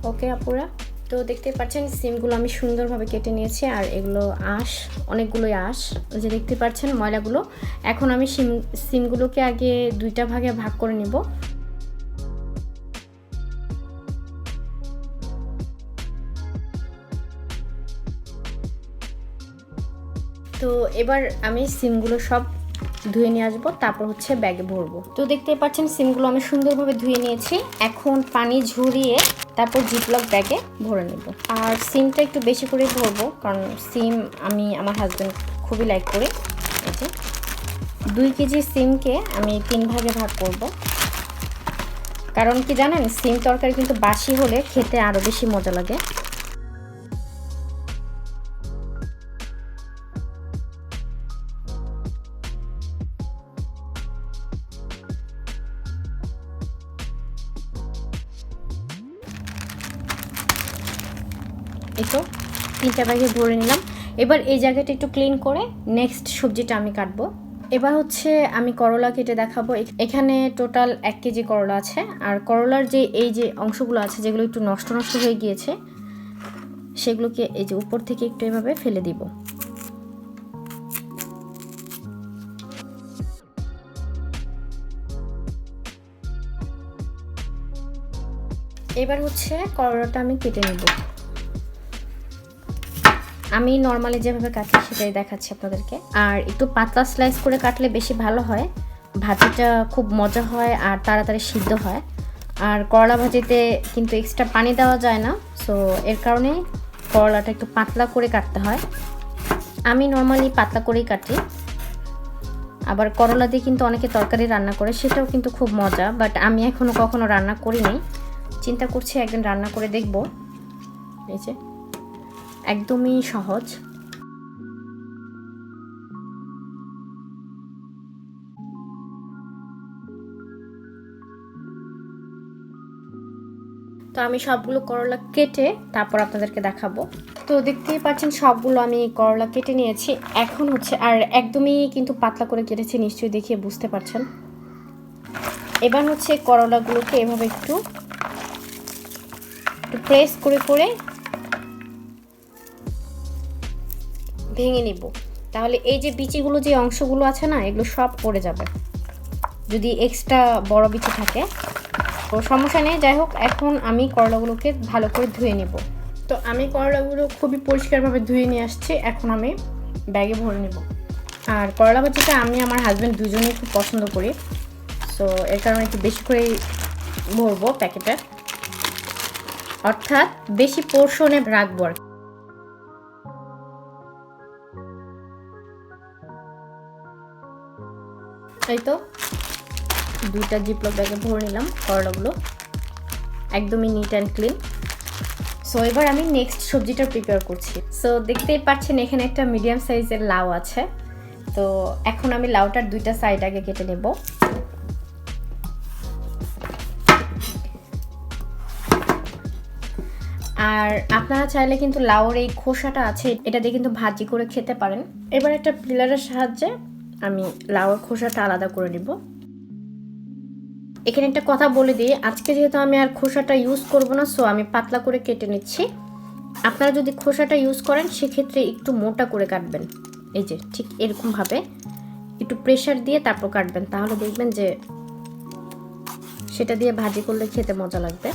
ওকে আপুরা, তো দেখতে পাচ্ছেন সিমগুলো আমি সুন্দরভাবে কেটে নিয়েছি। আর এগুলো আঁশ, অনেকগুলোই আঁশ, যে দেখতে পাচ্ছেন ময়লাগুলো। এখন আমি সিমগুলোকে আগে 2টা ভাগে ভাগ করে নিব। তো এবার আমি সিমগুলো সব ধুয়ে নিয়ে আসবো, তারপর হচ্ছে ব্যাগে ভরবো। তো দেখতে পাচ্ছেন সিমগুলো আমি সুন্দরভাবে ধুয়ে নিয়েছি। এখন পানি ঝরিয়ে তারপর জিপলক ব্যাগে ভরে নেব। আর সিমটা একটু বেশি করে ভরবো, কারণ সিম আমি আমার হাজব্যান্ড খুবই লাইক করে। এই যে 2 কেজি সিমকে আমি 3 ভাগে ভাগ করব। কারণ কি জানেন, সিম তরকারি কিন্তু বাসি হলে খেতে আরও বেশি মজা লাগে। এই তো 3টা ব্যাগে ভরে নিলাম। এবার এই জায়গাটা একটু ক্লিন করে নেক্সট সবজিটা আমি কাটবো। এবার হচ্ছে আমি করলা কেটে দেখাবো। এখানে টোটাল 1 কেজি করলা আছে। আর করলার যে এই যে অংশগুলো আছে যেগুলো একটু নষ্ট নষ্ট হয়ে গিয়েছে, সেগুলোকে এই যে উপর থেকে একটু এভাবে ফেলে দিব। এবার হচ্ছে করলাটা আমি কেটে নেব। আমি নর্মালি যেভাবে কাটি সেটাই দেখাচ্ছি আপনাদেরকে। আর একটু পাতলা স্লাইস করে কাটলে বেশি ভালো হয়, ভাজিটা খুব মজা হয় আর তাড়াতাড়ি সিদ্ধ হয়। আর করলা ভাজিতে কিন্তু এক্সট্রা পানি দেওয়া যায় না, সো এর কারণে করলাটা একটু পাতলা করে কাটতে হয়। আমি নর্মালি পাতলা করেই কাটি। আবার করলা দিয়ে কিন্তু অনেকে তরকারি রান্না করে, সেটাও কিন্তু খুব মজা, বাট আমি এখনও কখনো রান্না করিনি। চিন্তা করছি একদিন রান্না করে দেখব। এই যে একদমই সহজ। তো আমি সবগুলো করলা কেটে তারপর আপনাদেরকে দেখাবো। তো দেখতেই পাচ্ছেন সবগুলো আমি করলা কেটে নিয়েছি। এখন হচ্ছে, আর একদমই কিন্তু পাতলা করে কেটেছি, নিশ্চয়ই দেখিয়ে বুঝতে পারছেন। এবার হচ্ছে করলাগুলোকে এভাবে একটু প্রেস করে করে ভেঙে নিব। তাহলে এই যে বিচিগুলো, যে অংশগুলো আছে না, এগুলো সব পড়ে যাবে যদি এক্সট্রা বড় বিচি থাকে। তো সমস্যা নেই। যাই হোক, এখন আমি করলাগুলোকে ভালো করে ধুয়ে নেব। তো আমি করলাগুলো খুবই পরিষ্কারভাবে ধুয়ে নিয়ে আসছি। এখন আমি ব্যাগে ভরে নেব। আর করলা ভাজিটা আমি আমার হাজব্যান্ড দুজনেই খুব পছন্দ করি, সো এর কারণে একটু বেশি করেই ভরবো প্যাকেটে, অর্থাৎ বেশি পোর্শনে রাখবো আর। এই তো 2টা জিপলক ব্যাগে ভরে নিলাম করলাগুলো, একদমই নিট অ্যান্ড ক্লিন। সো এবার আমি নেক্সট সবজিটা প্রিপেয়ার করছি। সো দেখতেই পাচ্ছেন এখানে একটা মিডিয়াম সাইজের লাউ আছে। তো এখন আমি লাউটার 2টা সাইড আগে কেটে নেব। আর আপনারা চাইলে কিন্তু লাউর এই খোসাটা আছে, এটা দিয়ে কিন্তু ভাজি করে খেতে পারেন। এবার একটা পিলারের সাহায্যে আমি লাউর খোসাটা আলাদা করে নিব। এখানে একটা কথা বলে দিই, আজকে যেহেতু আমি আর খোসাটা ইউজ করব না, সো আমি পাতলা করে কেটে নিচ্ছি। আপনারা যদি খোসাটা ইউজ করেন সেক্ষেত্রে একটু মোটা করে কাটবেন। এই যে ঠিক এরকমভাবে একটু প্রেশার দিয়ে তারপর কাটবেন, তাহলে দেখবেন যে সেটা দিয়ে ভাজি করলে খেতে মজা লাগবে।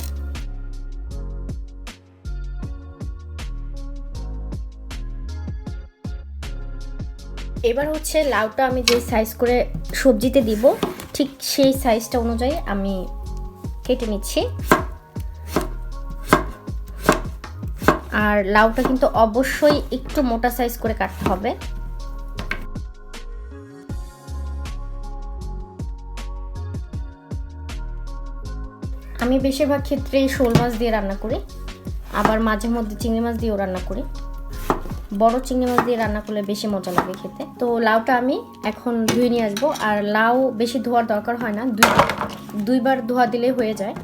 এবার হচ্ছে লাউটা আমি যে সাইজ করে সবজিতে দিব ঠিক সেই সাইজটা অনুযায়ী আমি কেটে নিচ্ছি। আর লাউটা কিন্তু অবশ্যই একটু মোটা সাইজ করে কাটতে হবে। আমি বেশিরভাগ ক্ষেত্রে শোল মাছ দিয়ে রান্না করি, আবার মাঝে মধ্যে চিংড়ি মাছ দিয়েও রান্না করি। বড় চিংড়ি মাছ দিয়ে রান্না করলে বেশি মজা লাগে খেতে। তো লাউটা আমি এখন ধুয়ে নিয়ে আসবো। আর লাউ বেশি ধোয়ার দরকার হয় না, দুইবার ধোয়া দিলেই হয়ে যায়।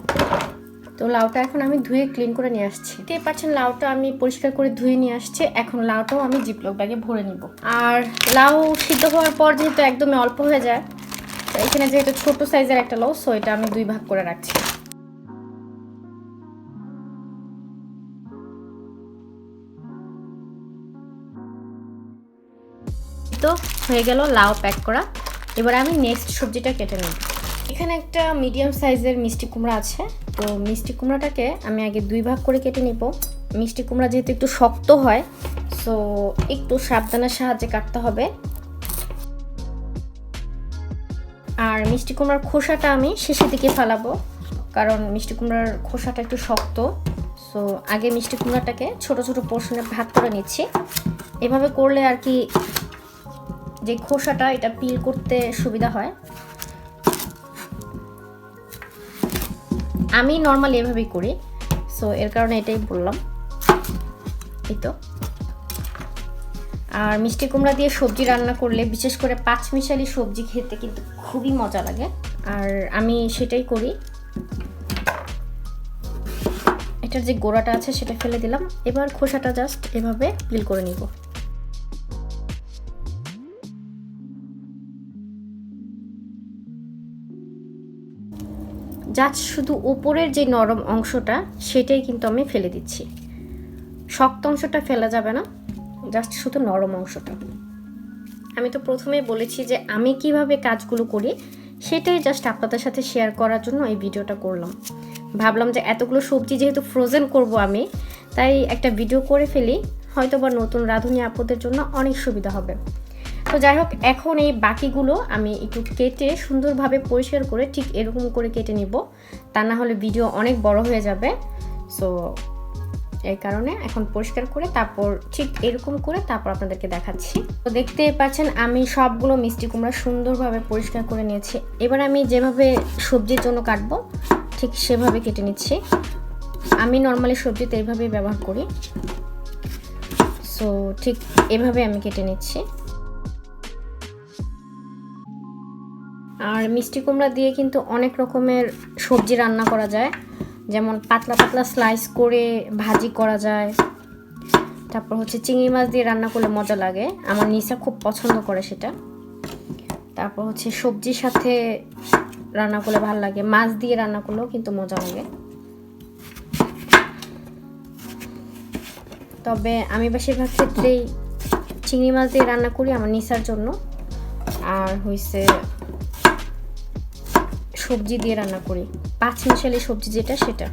তো লাউটা এখন আমি ধুয়ে ক্লিন করে নিয়ে আসছি। দেখতে পাচ্ছেন লাউটা আমি পরিষ্কার করে ধুয়ে নিয়ে আসছি। এখন লাউটাও আমি জিপলক ব্যাগে ভরে নিব। আর লাউ সিদ্ধ হওয়ার পর যেহেতু একদমই অল্প হয়ে যায়, তো এখানে যেহেতু ছোট সাইজের একটা লাউ, সো এটা আমি 2 ভাগ করে রাখছি। তো হয়ে গেল লাউ প্যাক করা। এবার আমি নেক্সট সবজিটা কেটে নেব। এখানে একটা মিডিয়াম সাইজের মিষ্টি কুমড়া আছে। তো মিষ্টি কুমড়াটাকে আমি আগে 2 ভাগ করে কেটে নিব। মিষ্টি কুমড়া যেহেতু একটু শক্ত হয়, সো একটু সাবধানের সাহায্যে কাটতে হবে। আর মিষ্টি কুমড়ার খোসাটা আমি শেষের দিকে ফেলাবো, কারণ মিষ্টি কুমড়ার খোসাটা একটু শক্ত। সো আগে মিষ্টি কুমড়াটাকে ছোট ছোট পোর্শনে ভাগ করে নিচ্ছি। এভাবে করলে আর কি যে খোসাটা এটা পিল করতে সুবিধা হয়। আমি নর্মালি এভাবেই করি, সো এর কারণে এটাই বললাম। এই তো। আর মিষ্টি কুমড়া দিয়ে সবজি রান্না করলে, বিশেষ করে পাঁচমিশালি সবজি খেতে কিন্তু খুবই মজা লাগে, আর আমি সেটাই করি। এটার যে গোড়াটা আছে সেটা ফেলে দিলাম। এবার খোসাটা জাস্ট এভাবে পিল করে নিব। জাস্ট শুধু উপরের যে নরম অংশটা সেটাই কিন্তু আমি ফেলে দিচ্ছি, শক্ত অংশটা ফেলা যাবে না, জাস্ট শুধু নরম অংশটা। আমি তো প্রথমেই বলেছি যে আমি কিভাবে কাজগুলো করি, সেটাই জাস্ট আপনাদের সাথে শেয়ার করার জন্য এই ভিডিওটা করলাম। ভাবলাম যে এতগুলো সবজি যেহেতু ফ্রোজেন করব আমি, তাই একটা ভিডিও করে ফেলি, হয়তো বা নতুন রাঁধুনি আপুদের জন্য অনেক সুবিধা হবে। তো যাই হোক, এখন এই বাকিগুলো আমি একটু কেটে সুন্দরভাবে পরিষ্কার করে ঠিক এরকম করে কেটে নিব, তা না হলে ভিডিও অনেক বড় হয়ে যাবে। সো এই কারণে এখন পরিষ্কার করে তারপর ঠিক এরকম করে তারপর আপনাদেরকে দেখাচ্ছি। তো দেখতে পাচ্ছেন আমি সবগুলো মিষ্টি কুমড়া সুন্দরভাবে পরিষ্কার করে নিয়েছি। এবার আমি যেভাবে সবজির জন্য কাটবো ঠিক সেভাবে কেটে নিচ্ছি। আমি নর্মালি সবজিতে এইভাবেই ব্যবহার করি, সো ঠিক এভাবে আমি কেটে নিচ্ছি। আর মিষ্টি কুমড়া দিয়ে কিন্তু অনেক রকমের সবজি রান্না করা যায়, যেমন পাতলা পাতলা স্লাইস করে ভাজি করা যায়, তারপর হচ্ছে চিংড়ি মাছ দিয়ে রান্না করলে মজা লাগে, আমার নিসা খুব পছন্দ করে সেটা। তারপর হচ্ছে সবজির সাথে রান্না করলে ভালো লাগে, মাছ দিয়ে রান্না করলেও কিন্তু মজা লাগে। তবে আমি বেশিরভাগ ক্ষেত্রেই চিংড়ি মাছ দিয়ে রান্না করি আমার নিসার জন্য, আর হইছে সবজি দিয়ে রান্না করি, পাঁচমিশালি সবজি যেটা সেটা।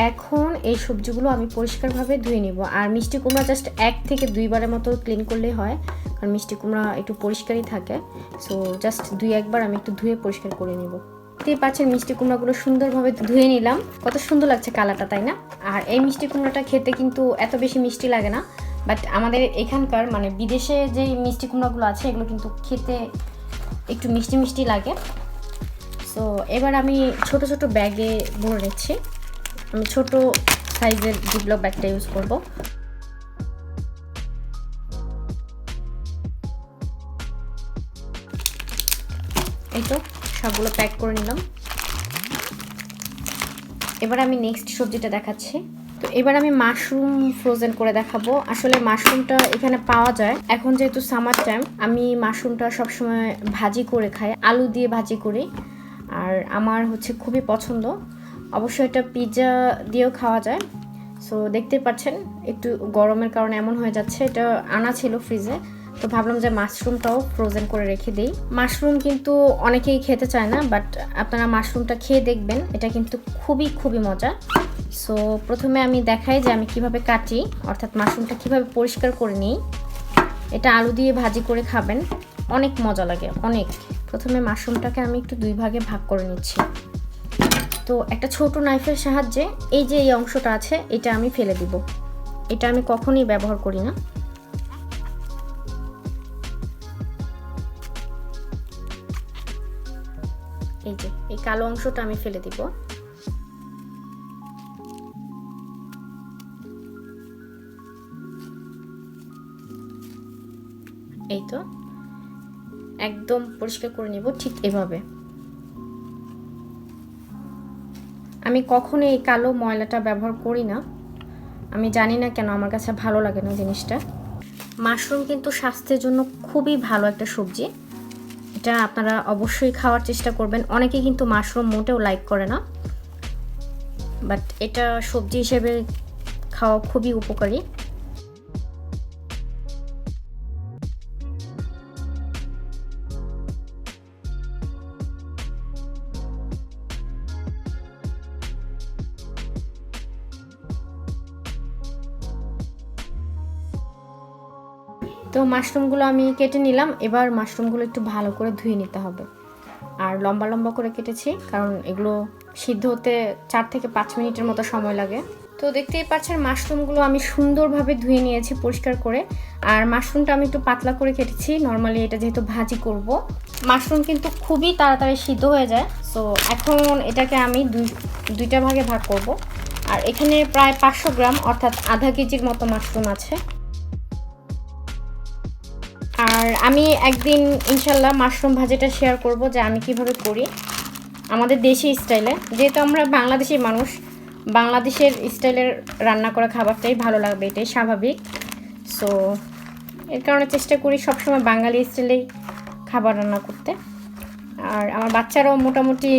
এখন এই সবজিগুলো আমি পরিষ্কারভাবে ধুয়ে নিব। আর মিষ্টি কুমড়া জাস্ট 1 থেকে 2 বারের মতো ক্লিন করলেই হয়, কারণ মিষ্টি কুমড়া একটু পরিষ্কারই থাকে। সো জাস্ট 2-1 বার আমি একটু ধুয়ে পরিষ্কার করে নিব। দেখতেই পাচ্ছেন মিষ্টি কুমড়াগুলো সুন্দরভাবে ধুয়ে নিলাম, কত সুন্দর লাগছে কালারটা, তাই না? আর এই মিষ্টি কুমড়াটা খেতে কিন্তু এত বেশি মিষ্টি লাগে না, বাট আমাদের এখানকার মানে বিদেশে যে মিষ্টি কুমড়াগুলো আছে এগুলো কিন্তু খেতে একটু মিষ্টি মিষ্টি লাগে। সো এবার আমি ছোট ছোট ব্যাগে ভরে নিচ্ছি। আমি ছোট সাইজের জিপলক ব্যাগটা ইউজ করব। এই তো সবগুলো প্যাক করে নিলাম। এবার আমি নেক্সট সবজিটা দেখাচ্ছি। তো এবার আমি মাশরুম ফ্রোজেন করে দেখাবো। আসলে মাশরুমটা এখানে পাওয়া যায়, এখন যেহেতু সামার টাইম আমি মাশরুমটা সবসময় ভাজি করে খাই, আলু দিয়ে ভাজি করি, আর আমার হচ্ছে খুবই পছন্দ। অবশ্যই এটা পিৎজা দিয়েও খাওয়া যায়। সো দেখতে পাচ্ছেন একটু গরমের কারণে এমন হয়ে যাচ্ছে, এটা আনা ছিল ফ্রিজে, তো ভাবলাম যে মাশরুমটাও ফ্রোজেন করে রেখে দিই। মাশরুম কিন্তু অনেকেই খেতে চায় না, বাট আপনারা মাশরুমটা খেয়ে দেখবেন, এটা কিন্তু খুবই খুবই মজা। সো প্রথমে আমি দেখাই যে আমি কিভাবে কাটি, অর্থাৎ মাশরুমটা কিভাবে পরিষ্কার করে নিই। এটা আলু দিয়ে ভাজি করে খাবেন, অনেক মজা লাগে অনেক। প্রথমে মাশরুমটাকে আমি একটু 2 ভাগে ভাগ করে নিচ্ছি। তো একটা ছোট নাইফের সাহায্যে এই যে এই অংশটা আছে এটা আমি ফেলে দিব, এটা আমি কখনোই ব্যবহার করি না। এই যে এই কালো অংশটা আমি ফেলে দিব। এই তো একদম পরিষ্কার করে নিব ঠিক এভাবে। আমি কখনো এই কালো ময়লাটা ব্যবহার করি না, আমি জানি না কেন, আমার কাছে ভালো লাগে না জিনিসটা। মাশরুম কিন্তু স্বাস্থ্যের জন্য খুবই ভালো একটা সবজি, এটা আপনারা অবশ্যই খাওয়ার চেষ্টা করবেন। অনেকে কিন্তু মাশরুম মোটেও লাইক করে না, বাট এটা সবজি হিসেবে খাওয়া খুবই উপকারী। তো মাশরুমগুলো আমি কেটে নিলাম, এবার মাশরুমগুলো একটু ভালো করে ধুয়ে নিতে হবে। আর লম্বা লম্বা করে কেটেছি, কারণ এগুলো সিদ্ধ হতে 4 থেকে 5 মিনিটের মতো সময় লাগে। তো দেখতেই পাচ্ছেন মাশরুমগুলো আমি সুন্দরভাবে ধুয়ে নিয়েছি পরিষ্কার করে। আর মাশরুমটা আমি একটু পাতলা করে কেটেছি, নর্মালি এটা যেহেতু ভাজি করব। মাশরুম কিন্তু খুবই তাড়াতাড়ি সিদ্ধ হয়ে যায়। সো এখন এটাকে আমি দুইটা ভাগে ভাগ করব। আর এখানে প্রায় 500 গ্রাম অর্থাৎ আধা কেজির মতো মাশরুম আছে। আর আমি একদিন ইনশাল্লাহ মাশরুম ভাজিটা শেয়ার করব যে আমি কিভাবে করি আমাদের দেশি স্টাইলে। যেহেতু আমরা বাংলাদেশি মানুষ, বাংলাদেশের স্টাইলের রান্না করা খাবারটাই ভালো লাগবে, এটাই স্বাভাবিক। সো এর কারণে চেষ্টা করি সবসময় বাঙালি স্টাইলেই খাবার রান্না করতে। আর আমার বাচ্চারাও মোটামুটি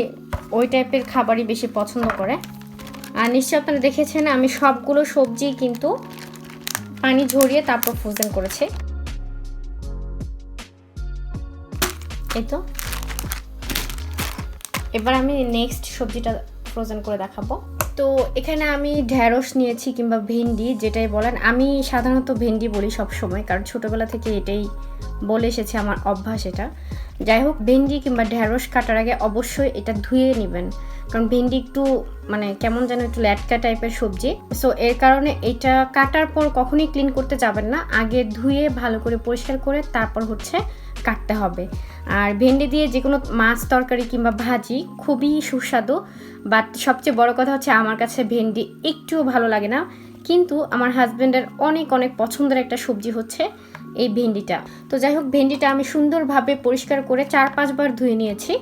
ওই টাইপের খাবারই বেশি পছন্দ করে। আর নিশ্চয়ই আপনারা দেখেছেন আমি সবগুলো সবজি কিন্তু পানি ঝরিয়ে তারপর ফ্রোজেন করেছি। এই তো এবার আমি নেক্সট সবজিটা ফ্রোজেন করে দেখাবো। তো এখানে আমি ঢ্যাঁড়স নিয়েছি কিংবা ভেন্ডি যেটাই বলেন, আমি সাধারণত ভেন্ডি বলি সব সময়, কারণ ছোটোবেলা থেকে এটাই বলে এসেছি, আমার অভ্যাস এটা। যাই হোক, ভেন্ডি কিংবা ঢ্যাঁড়স কাটার আগে অবশ্যই এটা ধুয়ে নেবেন, কারণ ভেন্ডি একটু মানে কেমন যেন একটু ল্যাটকা টাইপের সবজি। সো এর কারণে এটা কাটার পর কখনোই ক্লিন করতে যাবেন না, আগে ধুয়ে ভালো করে পরিষ্কার করে তারপর হচ্ছে কাটতে হবে। আর ভেন্ডি দিয়ে যে কোনো মাছ তরকারি কিংবা ভাজি খুবই সুস্বাদু, বাট সবচেয়ে বড় কথা হচ্ছে আমার কাছে ভেন্ডি একটুও ভালো লাগে না, কিন্তু আমার হাজব্যান্ডের অনেক অনেক পছন্দের একটা সবজি হচ্ছে এই ভেন্ডিটা। তো যাই হোক, ভেন্ডিটা আমি সুন্দরভাবে পরিষ্কার করে 4-5 বার ধুয়ে নিয়েছি।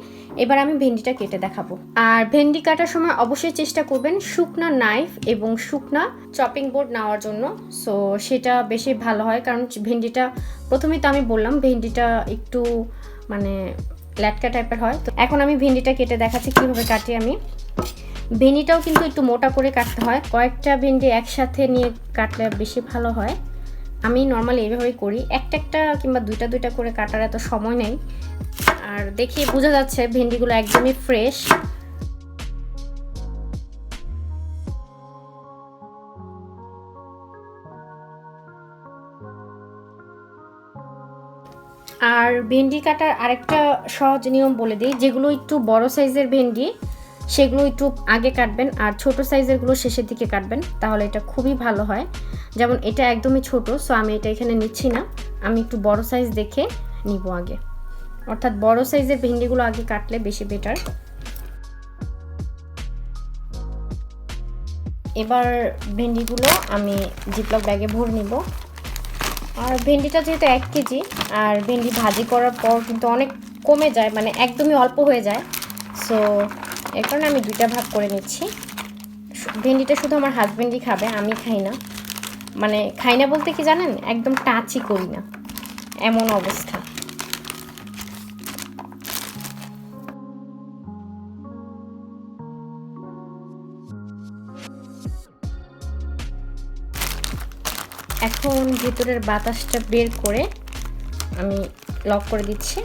এবার আমি ভেন্ডিটা কেটে দেখাবো। আর ভেন্ডি কাটার সময় অবশ্যই চেষ্টা করবেন শুকনা নাইফ এবং শুকনা চপিং বোর্ড নেওয়ার জন্য। সো সেটা বেশি ভালো হয়, কারণ ভেন্ডিটা প্রথমেই তো আমি বললাম ভেন্ডিটা একটু মানে ল্যাটকা টাইপের হয়। তো এখন আমি ভেন্ডিটা কেটে দেখাচ্ছি কীভাবে কাটি আমি। ভেন্ডিটাও কিন্তু একটু মোটা করে কাটতে হয়, কয়েকটা ভেন্ডি একসাথে নিয়ে কাটলে বেশি ভালো হয়। আমি নর্মালি এইভাবেই করি, একটা কিংবা দুইটা করে কাটার এত সময় নেই। আর দেখি বোঝা যাচ্ছে ভেন্ডিগুলো একদমই ফ্রেশ। আর ভেন্ডি কাটার আরেকটা সহজ নিয়ম বলে দিই, যেগুলো একটু বড় সাইজের ভেন্ডি সেগুলো একটু আগে কাটবেন, আর ছোট সাইজেরগুলো শেষের দিকে কাটবেন, তাহলে এটা খুবই ভালো হয়। যেমন এটা একদমই ছোট, সো আমি এটা এখানে নিচ্ছি না, আমি একটু বড় সাইজ দেখে নিব আগে, অর্থাৎ বড় সাইজের ভেন্ডিগুলো আগে কাটলে বেশি বেটার। এবার ভেন্ডিগুলো আমি জিপলক ব্যাগে ভরে নিব। আর ভেন্ডিটা যেহেতু 1 কেজি, আর ভেন্ডি ভাজি করার পর কিন্তু অনেক কমে যায়, মানে একদমই অল্প হয়ে যায়। সো এর কারণে আমি 2টা ভাগ করে নিচ্ছি। ভেন্ডিটা শুধু আমার হাজবেন্ডই খাবে, আমি খাই না। মানে খাই না বলতে কি জানেন, একদম টাচই করি না, এমন অবস্থা। এখন ভেতরের বাতাসটা বের করে আমি লক করে দিচ্ছি।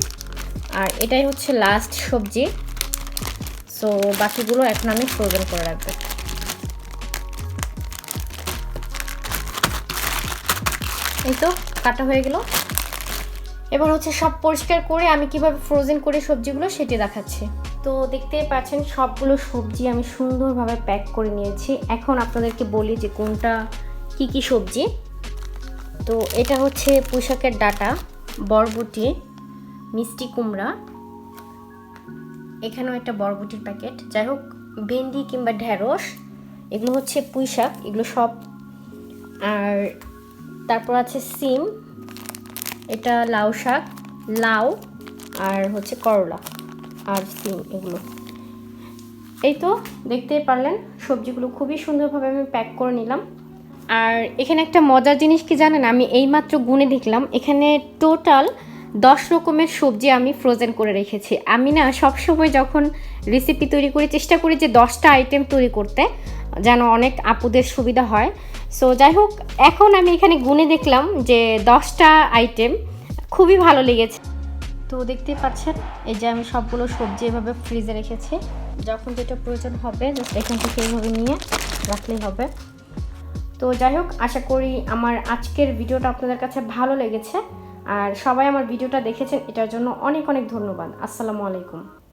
আর এটাই হচ্ছে লাস্ট সবজি। সো বাকিগুলো এখন আমি ফ্রোজেন করে রাখবো। এই তো কাটা হয়ে গেল। এবার হচ্ছে সব পরিষ্কার করে আমি কিভাবে ফ্রোজেন করে সবজিগুলো সেটি দেখাচ্ছি। তো দেখতেই পাচ্ছেন সবগুলো সবজি আমি সুন্দরভাবে প্যাক করে নিয়েছি। এখন আপনাদেরকে বলি যে কোনটা কি কি সবজি। তো এটা হচ্ছে পুঁইশাকের ডাঁটা, বরবটি, মিষ্টি কুমড়া, এখানেও একটা বরবটির প্যাকেট। যাই হোক, ভেন্ডি কিংবা ঢেঁড়স, এগুলো হচ্ছে পুঁইশাক, এগুলো সব। আর তারপর আছে সিম, এটা লাউ শাক, লাউ, আর হচ্ছে করলা আর সিম, এগুলো। এই তো দেখতেই পারলেন সবজিগুলো খুবই সুন্দরভাবে আমি প্যাক করে নিলাম। আর এখানে একটা মজার জিনিস কি জানেন, আমি এইমাত্র গুনে দেখলাম এখানে টোটাল 10 রকমের সবজি আমি ফ্রোজেন করে রেখেছি। আমি না সবসময় যখন রেসিপি তৈরি করি চেষ্টা করি যে 10টা আইটেম তৈরি করতে, যেন অনেক আপুদের সুবিধা হয়। সো যাই হোক, এখন আমি এখানে গুনে দেখলাম যে 10টা আইটেম, খুবই ভালো লেগেছে। তো দেখতেই পাচ্ছেন এই যে আমি সবগুলো সবজি এভাবে ফ্রিজে রেখেছি, যখন যেটা প্রয়োজন হবে জাস্ট এখান থেকে এইভাবে নিয়ে রাখলেই হবে। তো যাই হোক, আশা করি আমার আজকের ভিডিওটা আপনাদের কাছে ভালো লেগেছে। আর সবাই আমার ভিডিওটা দেখেছেন, এটার জন্য অনেক অনেক ধন্যবাদ। আসসালামু আলাইকুম।